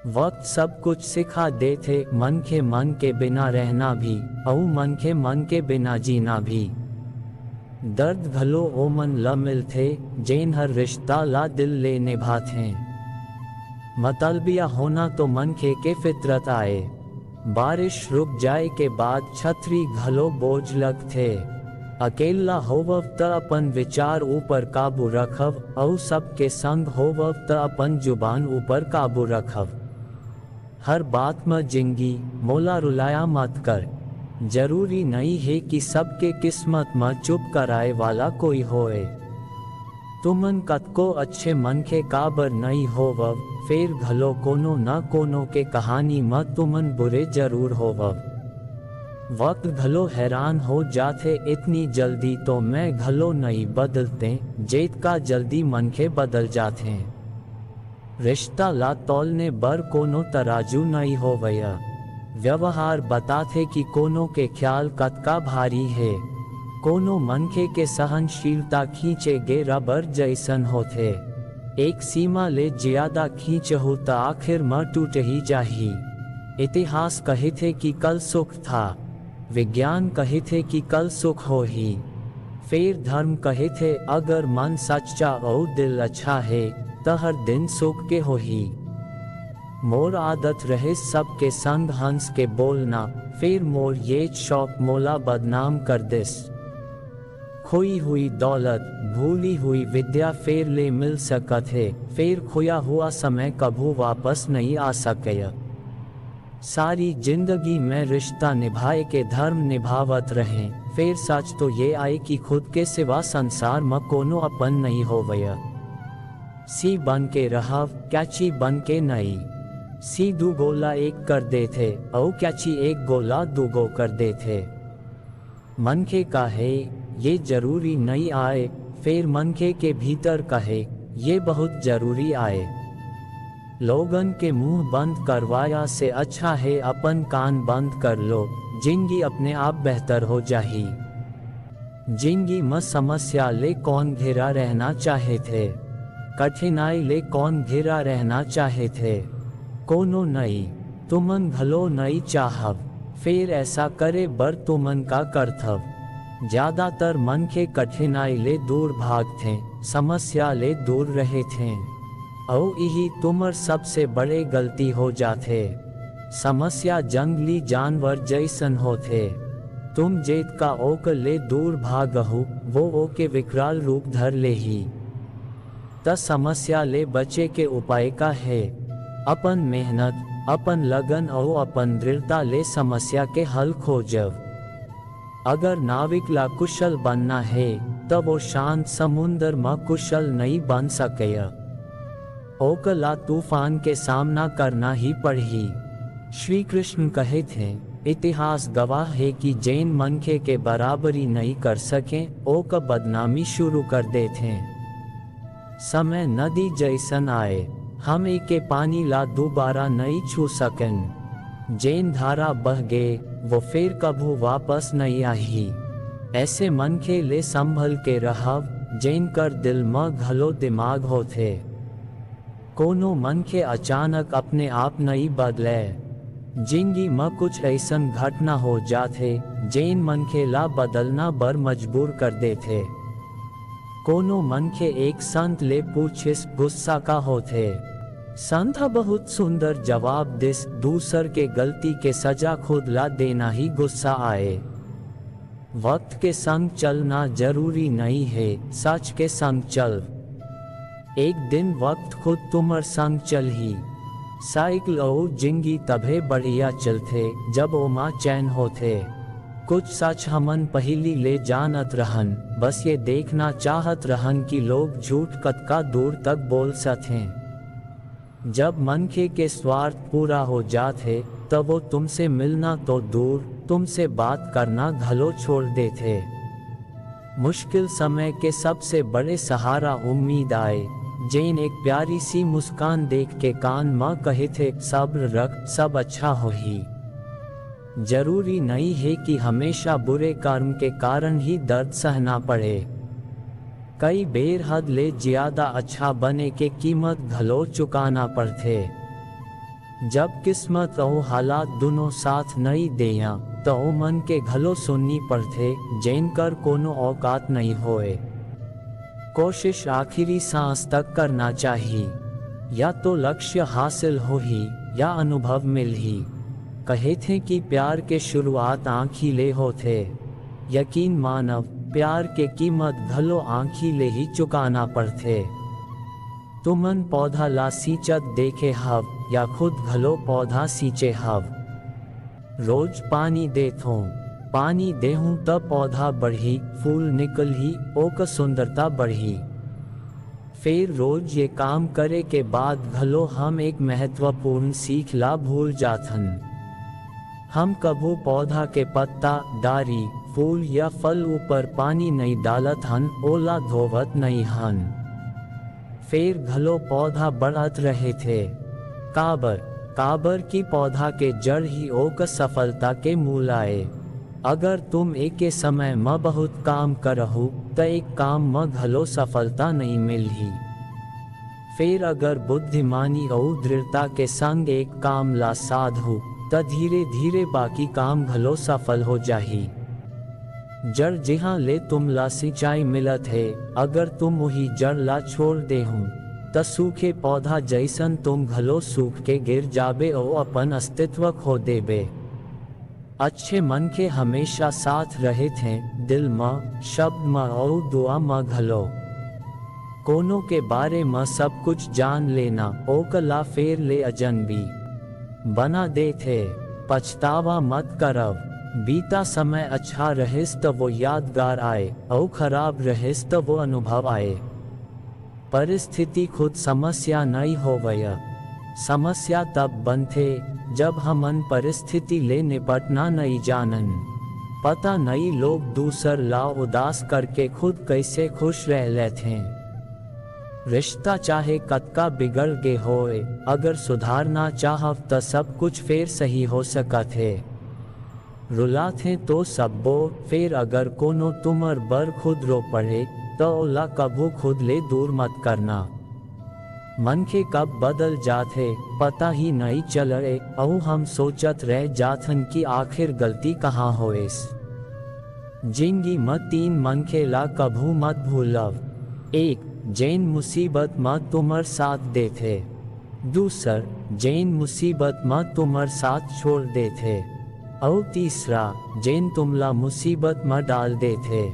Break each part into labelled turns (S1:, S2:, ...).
S1: वक्त सब कुछ सिखा दे थे, मन के बिना रहना भी, औ मन के बिना जीना भी। दर्द घलो ओ मन ल मिल थे, जेन हर रिश्ता ला दिल ले निभा थे। मतलबिया होना तो मन के फितरत आए, बारिश रुक जाए के बाद छतरी घलो बोझ लग थे। अकेला होवव त अपन विचार ऊपर काबू रखव, औ सबके संग होवव त अपन जुबान ऊपर काबू रखव। हर बात में जिंगी मोला रुलाया मत कर, जरूरी नहीं है कि सबके किस्मत में चुप कराए वाला कोई होए। तुमन कतको अच्छे मन के काबर नहीं होवव, फेर घलो कोनो न कोनो के कहानी में तुमन बुरे जरूर होवव। वक्त घलो हैरान हो जाते, इतनी जल्दी तो मैं घलो नहीं बदलते, जेत का जल्दी मन के बदल जाते। रिश्ता ला तौलने बर कोनो तराजू नहीं हो वया, व्यवहार बताते कि कोनो के ख्याल कतका भारी है। कोनो मनखे के सहनशीलता खींचे गे रबर जैसन होते, एक सीमा ले ज्यादा खींचहु त आखिर में टूट ही जाही। इतिहास कहे थे कि कल सुख था, विज्ञान कहे थे कि कल सुख हो ही, फिर धर्म कहे थे अगर मन सच्चा और दिल अच्छा है तो हर दिन सुख के हो ही। मोर आदत रहे सबके संग हंस के बोलना, फिर मोर ये शौक मोला बदनाम कर दिस। खोई हुई दौलत भूली हुई विद्या फिर ले मिल सकत है, फिर खोया हुआ समय कभू वापस नहीं आ सके। सारी जिंदगी में रिश्ता निभाए के धर्म निभावत रहे, फिर सच तो ये आए कि खुद के सिवा संसार में कोनो अपन नहीं होवया। सी बन के रहव, कैची बन के नहीं। सी दू गोला एक कर दे थे, औ कैची एक गोला दूगो कर दे थे। मनखे का है ये जरूरी नहीं आए, फिर मनखे के भीतर कहे ये बहुत जरूरी आए। लोगन के मुंह बंद करवाया से अच्छा है अपन कान बंद कर लो, जिंदगी अपने आप बेहतर हो जाही। जिंदगी में समस्या ले कौन घिरा रहना चाहे थे, कठिनाई ले कौन घिरा रहना चाहे थे। कोनो नहीं, तुमन घलो नहीं चाहव, फिर ऐसा करे बर तुमन का कर्तव्य। ज्यादातर मन के कठिनाई ले दूर भाग थे, समस्या ले दूर रहे थे, औ यही तुमर सबसे बड़े गलती हो जाते। समस्या जंगली जानवर जैसन होते, तुम जेत का ओक ले दूर भागहु वो ओके विकराल रूप धर ले ही। त समस्या ले बचे के उपाय का है, अपन मेहनत अपन लगन और अपन दृढ़ता ले समस्या के हल खोजव। अगर नाविक ला कुशल बनना है तब वो शांत समुंदर में कुशल नहीं बन सके, ओकला तूफान के सामना करना ही पड़ी। श्री कृष्ण कहे थे इतिहास गवाह है कि जैन मनखे के बराबरी नहीं कर सके ओक बदनामी शुरू कर दे थे। समय नदी जैसन आए, हम एके पानी ला दोबारा नहीं छू सकन। जैन धारा बह गए वो फिर कभू वापस नहीं आई। ऐसे मनखे ले संभल के रहव, जैन कर दिल में घलो दिमाग होते। कोनो मनखे अचानक अपने आप नहीं बदले, जिंदगी में कुछ ऐसन घटना हो जाते जैन मनखे ला बदलना बर मजबूर कर देते। कोनो मनखे एक संत ले पूछिस गुस्सा का होते, संत बहुत सुंदर जवाब दिस, दूसर के गलती के सजा खुद ला देना ही गुस्सा आए। वक्त के संग चलना जरूरी नहीं है, सच के संग चल। एक दिन वक्त खुद तुमर संग चल ही। साइकिल और जिंदगी तभे बढ़िया चलते जब ओमा चैन होते। कुछ सच हमन पहली ले जानत रहन, बस ये देखना चाहत रहन कि लोग झूठ कतका दूर तक बोल सकें। जब मनखे के स्वार्थ पूरा हो जाते तब वो तुमसे मिलना तो दूर, तुमसे बात करना घलो छोड़ देते। मुश्किल समय के सबसे बड़े सहारा उम्मीद आए, जैन एक प्यारी सी मुस्कान देख के कान माँ कहे थे सब्र रख, सब अच्छा हो ही। जरूरी नहीं है कि हमेशा बुरे कर्म के कारण ही दर्द सहना पड़े। कई बेर हद ले ज्यादा अच्छा बने के कीमत घलो चुकाना पड़ते। जब किस्मत और हालात दोनों साथ नहीं देया तो ओ मन के घलो सुननी पड़थे जैन कर कोनो औकात नहीं होए। कोशिश आखिरी सांस तक करना चाहिए, या तो लक्ष्य हासिल हो ही या अनुभव मिल ही। कहे थे कि प्यार के शुरुआत आँखीले होथे, यकीन मानव प्यार के कीमत घलो आँखीले ही चुकाना पड़थे। तुमन पौधा ला सींचत देखे हव या खुद घलो पौधा सींचे हव। रोज पानी देथो, पानी देहूं तब पौधा बढ़ी, फूल निकल ही ओक सुंदरता बढ़ी। फिर रोज ये काम करे के बाद घलो हम एक महत्वपूर्ण सीख ला भूल जाथन। हम कभू पौधा के पत्ता, डारी, फूल या फल ऊपर पानी नहीं डालत हन, ओला धोवत नहीं हन। फिर घलो पौधा बढ़त रहे थे। काबर की पौधा के जड़ ही ओक सफलता के मूल आए। अगर तुम एक के समय म बहुत काम करहु त एक काम म घलो सफलता नहीं मिलही। फिर अगर बुद्धिमानी और दृढ़ता के संग एक काम ला साधु त धीरे धीरे बाकी काम घलो सफल हो जाही। जड़ जिहाँ ले तुम ला सिंचाई मिलत है, अगर तुम वही जड़ ला छोड़ देहूं त सूखे पौधा जैसन तुम घलो सूख के गिर जाबे और अपन अस्तित्व खो देबे। अच्छे मन के हमेशा साथ रहे थे, दिल में, शब्द में और दुआ में घलो। कोनो के बारे में सब कुछ जान लेना ओकला फेर ले अजनबी बना दे थे। पछतावा मत करव, बीता समय अच्छा रहिस तो वो यादगार आए और खराब रहिस तो वो अनुभव आए। परिस्थिति खुद समस्या नहीं होवय, समस्या तब बनथे जब हमन परिस्थिति ले निपटना नहीं जानन। पता नहीं लोग दूसर ला उदास करके खुद कैसे खुश रह लेते। रिश्ता चाहे कतका बिगड़ गे होए, अगर सुधारना चाहव त सब कुछ फिर सही हो सकत है। रुला थे तो सबो, फिर अगर कोनो तुमर बर खुद रो पड़े तो ओला कभू खुद ले दूर मत करना। मन के कब बदल जाते पता ही नहीं चले और हम सोचत रह जाथन कि आखिर गलती कहाँ होएस। जिंदगी में 3 मन के ला कभू मत भूलव। 1 जैन मुसीबत में तुमर साथ देथे। दूसर जैन मुसीबत में तुमर साथ छोड़ देथे। और तीसरा जैन तुमला मुसीबत में डाल देथे।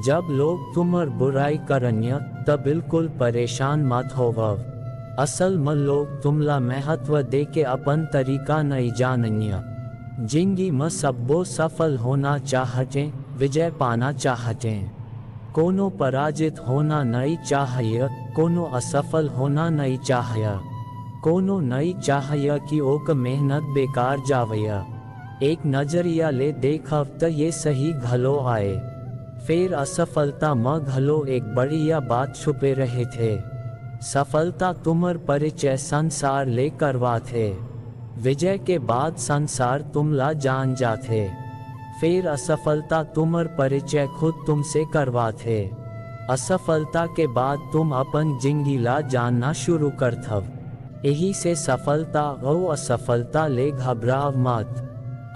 S1: जब लोग तुमर बुराई करन्य तब बिल्कुल परेशान मत होवव। असल में लोग तुमला महत्व दे के अपन तरीका नहीं जानन्य। जिंदगी में सबो सफल होना चाहते, विजय पाना चाहते। कोनो पराजित होना नहीं चाहिए, कोनो असफल होना नहीं चाहिए। कोनो नहीं चाहिए कि ओक मेहनत बेकार जावय। एक नजरिया ले देखव त ये सही घलो आए। फिर असफलता में घलो एक बढ़िया बात छुपे रहे थे। सफलता तुमर परिचय संसार ले करवा थे। विजय के बाद संसार तुमला जान जाते। फिर असफलता तुमर परिचय खुद तुमसे करवा थे। असफलता के बाद तुम अपन जिंदगी ला जानना शुरू करथव। यही से सफलता और असफलता ले घबराव मत।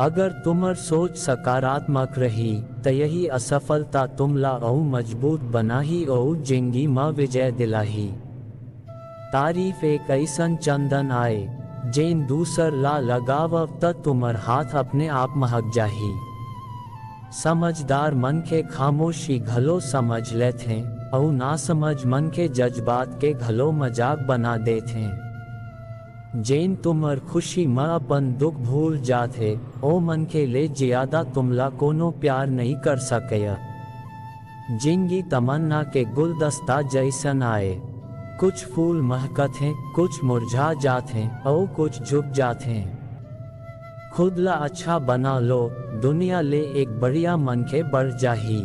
S1: अगर तुमर सोच सकारात्मक रही तो यही असफलता तुमला और मजबूत बनाही और जिंदगी में विजय दिलाही। तारीफ एक ऐसन चंदन आए जेन दूसर ला लगावव त तुमर हाथ अपने आप महक जाही। समझदार मन के खामोशी घलो समझ लेते और ना समझ मन के जज्बात के घलो मजाक बना देते। जेन तुमर खुशी में अपन दुख भूल जाते ओ मन के ले ज्यादा तुमला कोनो प्यार नहीं कर सके। जिंदगी तमन्ना के गुलदस्ता जैसन आए। कुछ फूल महकत हैं, कुछ मुरझा जाते और कुछ झुक जाते। खुद ला अच्छा बना लो, दुनिया ले एक बढ़िया मन के बढ़ जाही।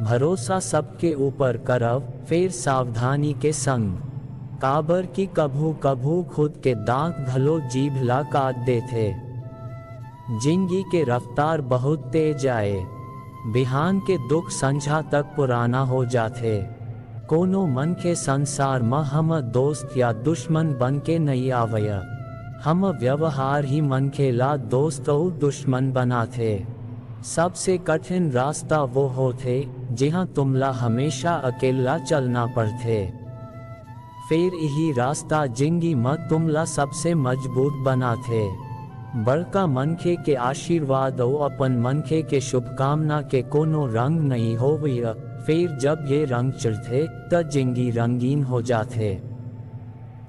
S1: भरोसा सबके ऊपर करव, फिर सावधानी के संग। काबर की कभू कभू खुद के दांत घलो जीभ ला काट देते। जिंदगी के रफ्तार बहुत तेज आए। बिहान के दुख संझा तक पुराना हो जाते। कोनो मन के संसार में हम दोस्त या दुश्मन बन के नहीं आवय। हम व्यवहार ही मन के ला दोस्त और दुश्मन बना थे। सबसे कठिन रास्ता वो हो थे जहाँ तुमला हमेशा अकेला चलना पड़ते। फिर यही रास्ता जिंदगी में तुमला सबसे मजबूत बना थे। बड़का मनखे के आशीर्वाद और अपन मनखे के शुभकामना के कोनो रंग नहीं होविया। फिर जब ये रंग चढ़ते तब जिंदगी रंगीन हो जाते।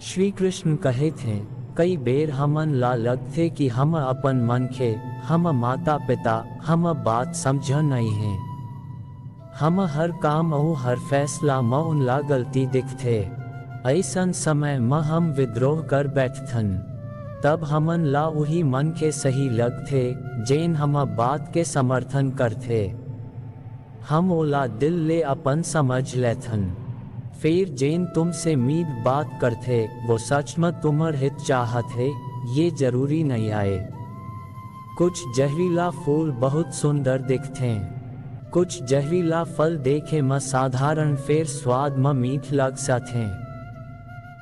S1: श्री कृष्ण कहे थे, कई बेर हमन ला लगते कि हम अपन मनखे, हम माता पिता, हम बात समझ नहीं है। हम हर काम और हर फैसला में उनला गलती दिखते। ऐसन समय में हम विद्रोह कर बैठथन। तब हमन ला वही मन के सही लगते जेन हम बात के समर्थन करते। हम ओला दिल ले अपन समझ लेथन। फिर जेन तुमसे मीठ बात करते वो सच में तुम्हार हित चाहते, ये जरूरी नहीं आए। कुछ जहरीला फूल बहुत सुंदर दिखते, कुछ जहरीला फल देखे में साधारण फिर स्वाद में मीठ लग सकते।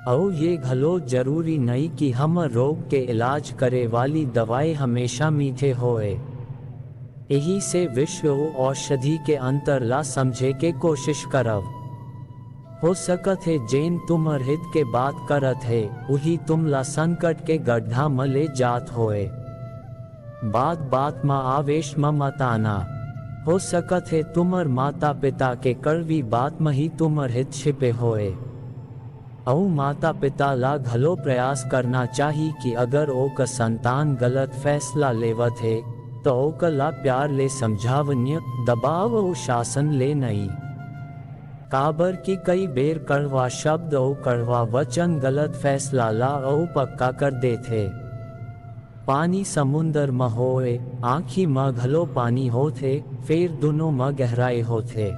S1: और ये घलो जरूरी नहीं कि हम रोग के इलाज करे वाली दवाई हमेशा मीठे होए। यही से विश्व औषधि के अंतर ला समझे के कोशिश करव। हो सकत है जेन तुमर हित के बात करत है वही तुमला संकट के गड्ढा में ले जात होए। बात बात में आवेश में मत आना। हो सकत है तुमर माता पिता के कड़वी बात में ही तुमर हित छिपे होए। और माता पिता ला घलो प्रयास करना चाहिए कि अगर ओका संतान गलत फैसला लेवत है तो ओका ला प्यार ले समझावन्य, दबाव और शासन ले नहीं। काबर की कई बेर कड़वा शब्द और कड़वा वचन गलत फैसला ला और पक्का कर देते। पानी समुंदर में होए, आँखी में घलो पानी होते, फिर दोनों में गहराई होते।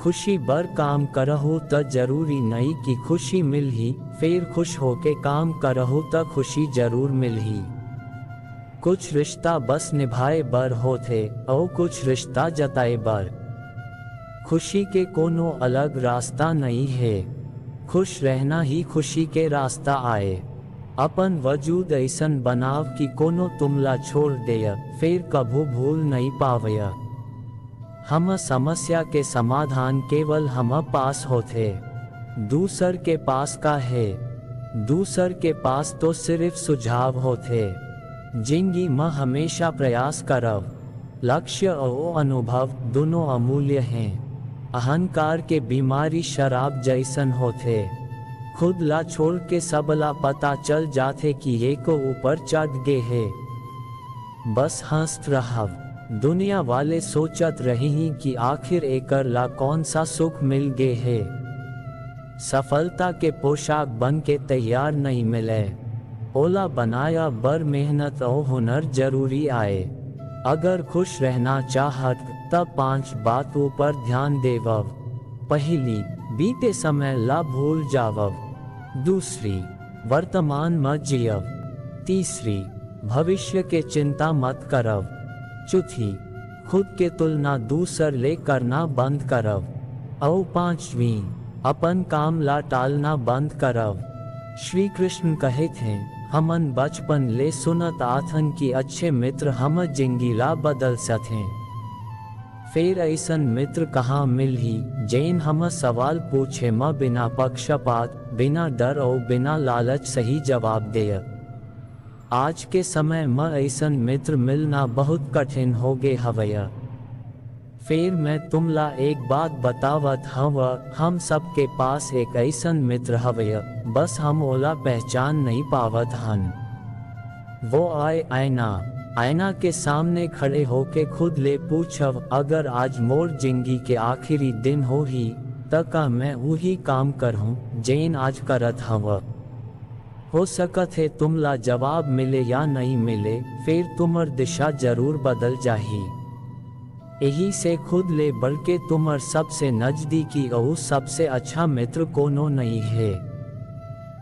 S1: खुशी बर काम करहु त जरूरी नहीं कि खुशी मिल ही, फिर खुश होके काम करहु त खुशी जरूर मिल ही। कुछ रिश्ता बस निभाए बर होते और कुछ रिश्ता जताए बर। खुशी के कोनो अलग रास्ता नहीं है, खुश रहना ही खुशी के रास्ता आए। अपन वजूद ऐसन बनाव कि कोनो तुमला छोड़ देय, फिर कभू भूल नहीं पावया। हम समस्या के समाधान केवल हम पास होते, दूसर के पास का है। दूसर के पास तो सिर्फ सुझाव होते। जिंदगी में हमेशा प्रयास करव। लक्ष्य और अनुभव दोनों अमूल्य हैं। अहंकार के बीमारी शराब जैसन होते। खुद ला छोड़ के सबला पता चल जाते कि ये को ऊपर चढ़ गे है। बस हंसत रहव। दुनिया वाले सोचत रही कि आखिर एकर ला कौन सा सुख मिल गे है। सफलता के पोशाक बन के तैयार नहीं मिले, ओला बनाया बर मेहनत और हुनर जरूरी आए। अगर खुश रहना चाहत तब 5 बातों पर ध्यान देवव। पहली, बीते समय ला भूल जावव। दूसरी, वर्तमान में जियव। तीसरी, भविष्य के चिंता मत करव। चौथी, खुद के तुलना दूसर ले करना बंद करव। और 5वीं, अपन काम ला टालना बंद करव। श्री कृष्ण कहे थे, हमन बचपन ले सुनत आथन कि अच्छे मित्र हम जिंदगी ला बदल सकें। फिर ऐसन मित्र कहाँ मिल ही जैन हम सवाल पूछे म बिना पक्षपात, बिना डर और बिना लालच सही जवाब दे। आज के समय में ऐसन मित्र मिलना बहुत कठिन हो गे हवया। फिर मैं तुमला एक बात बतावत हव, हम सबके पास एक ऐसन मित्र हवया, बस हम ओला पहचान नहीं पावत हन। वो आईना के सामने खड़े होके खुद ले पूछव, अगर आज मोर जिंदगी के आखिरी दिन हो ही त का मैं वही काम करहूँ जैन आज करत हव। हो सकत है तुमला जवाब मिले या नहीं मिले, फिर तुमर दिशा जरूर बदल जाही। यही से खुद ले बल्कि तुमर सबसे नजदीकी और सबसे अच्छा मित्र कोनो नहीं है।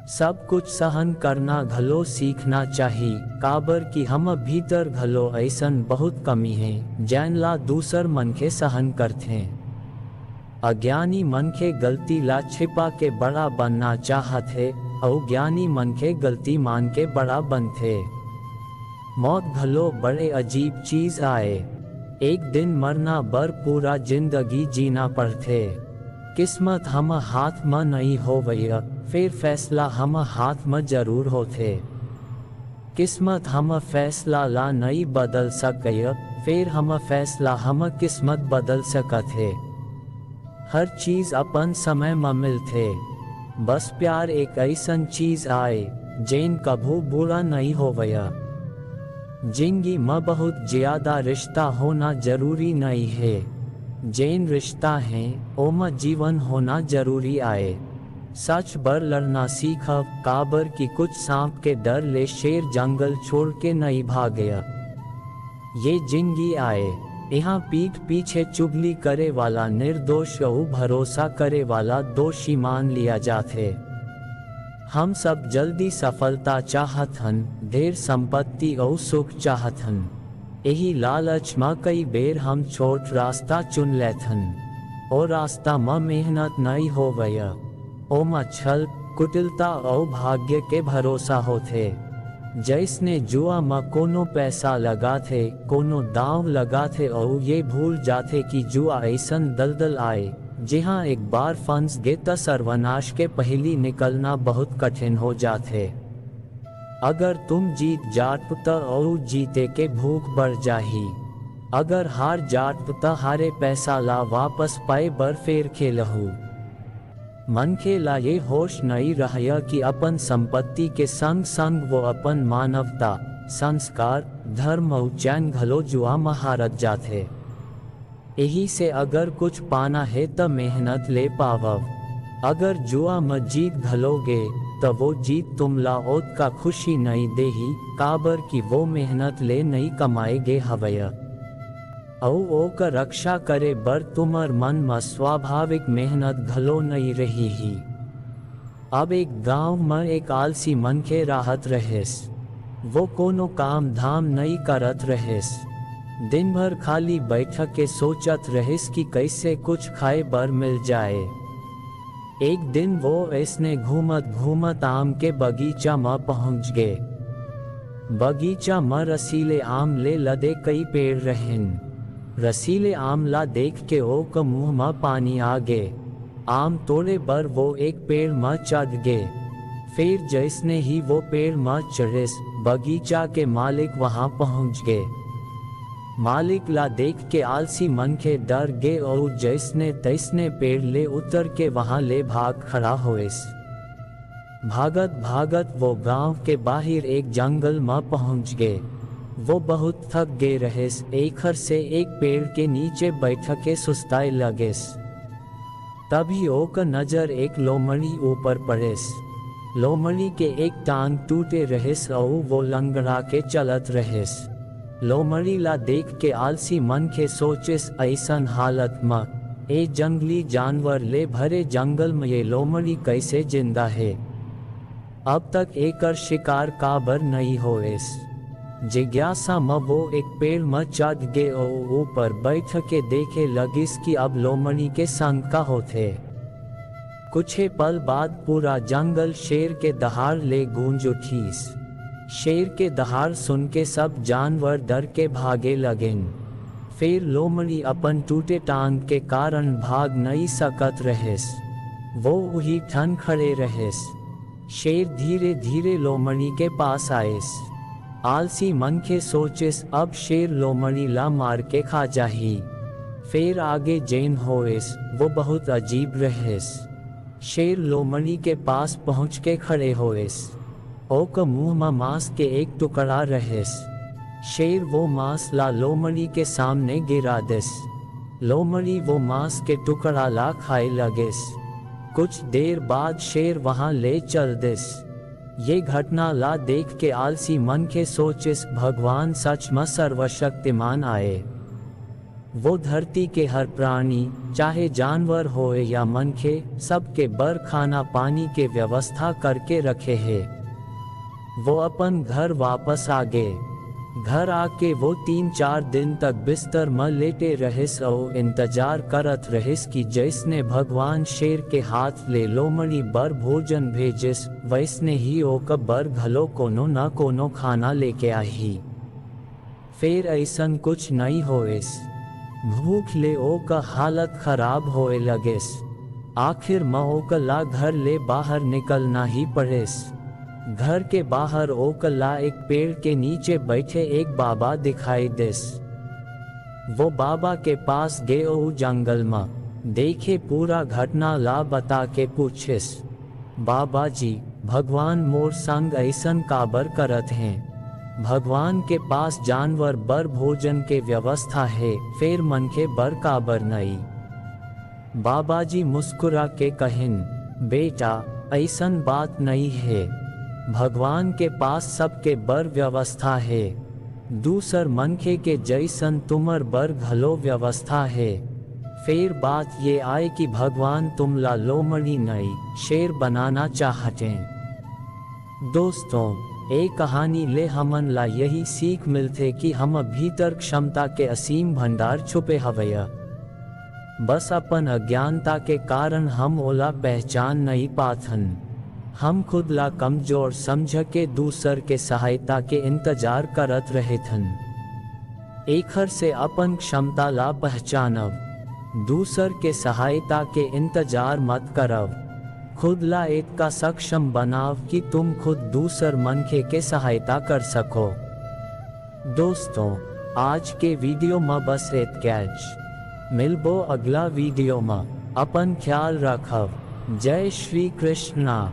S1: सब कुछ सहन करना घलो सीखना चाहिए, काबर कि हम भीतर घलो ऐसन बहुत कमी है जैन ला दूसर मन के सहन करते। अज्ञानी मन के गलती ला छिपा के बड़ा बनना चाहत है और ज्ञानी मन के गलती मान के बड़ा बन थे। मौत भलो बड़े अजीब चीज आए। एक दिन मरना बर पूरा जिंदगी जीना पड़ते। किस्मत हम हाथ में नहीं हो वैया, फिर फैसला हम हाथ में जरूर होते। किस्मत हम फैसला ला नहीं बदल सके, फिर हम फैसला हम किस्मत बदल सकते। हर चीज अपन समय में मिलते, बस प्यार एक ऐसन चीज आए जैन कभू बुरा नहीं हो वया। जिंदगी में बहुत ज्यादा रिश्ता होना जरूरी नहीं है, जैन रिश्ता है ओमा जीवन होना जरूरी आए। सच बर लड़ना सीख काबर की कुछ सांप के डर ले शेर जंगल छोड़ के नहीं भाग गया। ये जिंदगी आए, यहाँ पीठ पीछे चुगली करे वाला निर्दोष और भरोसा करे वाला दोषी मान लिया जाते। हम सब जल्दी सफलता चाहत हन, ढेर संपत्ति और सुख चाहत हन। यही लालच में कई बेर हम छोट रास्ता चुन लेथन, और रास्ता में मेहनत नहीं हो वया। ओमा छल कुटिलता और भाग्य के भरोसा होते। जैसने जुआ में कोनो पैसा लगाते, कोनो दांव लगाते और ये भूल जाते कि जुआ ऐसन दलदल आए जहाँ एक बार फंस गे तो सर्वनाश के पहली निकलना बहुत कठिन हो जाते। अगर तुम जीत जाट तो और जीते के भूख बढ़ जाही। अगर हार जाट तो हारे पैसा ला वापस पाए बर फेर खेलहू। मन के ला ये होश नहीं रहा कि अपन संपत्ति के संग संग वो अपन मानवता, संस्कार, धर्म और चैन घलो जुआ महारत जाते। यही से अगर कुछ पाना है तो मेहनत ले पावव। अगर जुआ में जीत घलोगे तो वो जीत तुमला ओत का खुशी नहीं देही, काबर की वो मेहनत ले नहीं कमाएगे हवया। औ ओ का रक्षा करे बर तुमर मन में स्वाभाविक मेहनत घलो नहीं रही ही। अब एक गांव में एक आलसी मन के राहत रहेस। वो कोनो काम धाम नहीं करत रहेस। दिन भर खाली बैठ के सोचत रहेस कि कैसे कुछ खाए बर मिल जाए। एक दिन वो ऐसने घूमत घूमत आम के बगीचा में पहुंच गए। बगीचा में रसीले आम ले लदे कई पेड़ रहें। रसीले आमला देख के ओ का मुंह में पानी आ गए। आम तोड़े बर वो एक पेड़ में चढ़ गए। फिर जैसने ही वो पेड़ में चढ़े, बगीचा के मालिक वहां पहुंच गए। मालिक ला देख के आलसी मन के डर गए और जैसने तैसने पेड़ ले उतर के वहां ले भाग खड़ा होएस। भागत भागत वो गांव के बाहर एक जंगल में पहुंच गए। वो बहुत थक गए रहेस, एखर से एक पेड़ के नीचे बैठ के सुस्ताए लगेस। तभी ओ का नजर एक लोमड़ी ऊपर पड़ेस। लोमड़ी के एक टांग टूटे रहेस और वो लंगड़ा के चलत रहेस। लोमड़ी ला देख के आलसी मन के सोचेस ऐसन हालत में ए जंगली जानवर ले भरे जंगल में ये लोमड़ी कैसे जिंदा है। अब तक एकर शिकार काबर नहीं होएस। जिज्ञासा में वो एक पेड़ में चढ़ गए और ऊपर बैठ के देखे लगिस कि अब लोमड़ी के संग का होते। कुछ पल बाद पूरा जंगल शेर के दहाड़ ले गूंज उठीस। शेर के दहाड़ सुन के सब जानवर डर के भागे लगेन। फिर लोमड़ी अपन टूटे टांग के कारण भाग नहीं सकत रहेस। वो वही ठन खड़े रहेस। शेर धीरे धीरे लोमड़ी के पास आएस। आलसी मन के सोचेस अब शेर लोमड़ी ला मार के खा जाही। फिर आगे जैन होएस वो बहुत अजीब रहेस। शेर लोमड़ी के पास पहुँच के खड़े होएस। ओ का मुंह में मांस के एक टुकड़ा रहेस। शेर वो मांस ला लोमड़ी के सामने गिरा देस। लोमड़ी वो मांस के टुकड़ा ला खाए लगेस। कुछ देर बाद शेर वहां ले चल देस। ये घटना ला देख के आलसी मन के सोचेस भगवान सच में सर्वशक्तिमान आए। वो धरती के हर प्राणी चाहे जानवर होए या मनखे सबके बर खाना पानी के व्यवस्था करके रखे है। वो अपन घर वापस आ गए। घर आके वो 3-4 दिन तक बिस्तर में लेटे रहिस और इंतजार करत रहिस कि जैसने भगवान शेर के हाथ ले लोमड़ी बर भोजन भेजिस वैसने ही ओक बर घलो कोनो न कोनो खाना लेके आही। फिर ऐसन कुछ नहीं होइस। भूख ले ओक हालत खराब होए लगिस। आखिर में ओकला घर ले बाहर निकलना ही पड़िस। घर के बाहर ओकला एक पेड़ के नीचे बैठे एक बाबा दिखाई दिस। वो बाबा के पास गए जंगल में देखे पूरा घटना ला बता के पूछिस, बाबा जी भगवान मोर संग ऐसन काबर करत हैं। भगवान के पास जानवर बर भोजन के व्यवस्था है फिर मन के बर काबर नहीं। बाबा जी मुस्कुरा के कहिन, बेटा ऐसन बात नहीं है। भगवान के पास सबके बर व्यवस्था है। दूसर मनखे के जैसन तुमर बर घलो व्यवस्था है। फिर बात ये आए कि भगवान तुमला लोमड़ी नहीं शेर बनाना चाहते। दोस्तों एक कहानी ले हमन ला यही सीख मिलते कि हम भीतर क्षमता के असीम भंडार छुपे हवया। बस अपन अज्ञानता के कारण हम ओला पहचान नहीं पाथन। हम खुद ला कमजोर समझ के दूसर के सहायता के इंतजार करत रहे थन। एखर से अपन क्षमता ला पहचानब। दूसर के सहायता के इंतजार मत करब। खुद ला इतना सक्षम बनाव कि तुम खुद दूसर मनखे के सहायता कर सको। दोस्तों आज के वीडियो में बस इतना। मिलबो अगला वीडियो में। अपन ख्याल रखब। जय श्री कृष्णा।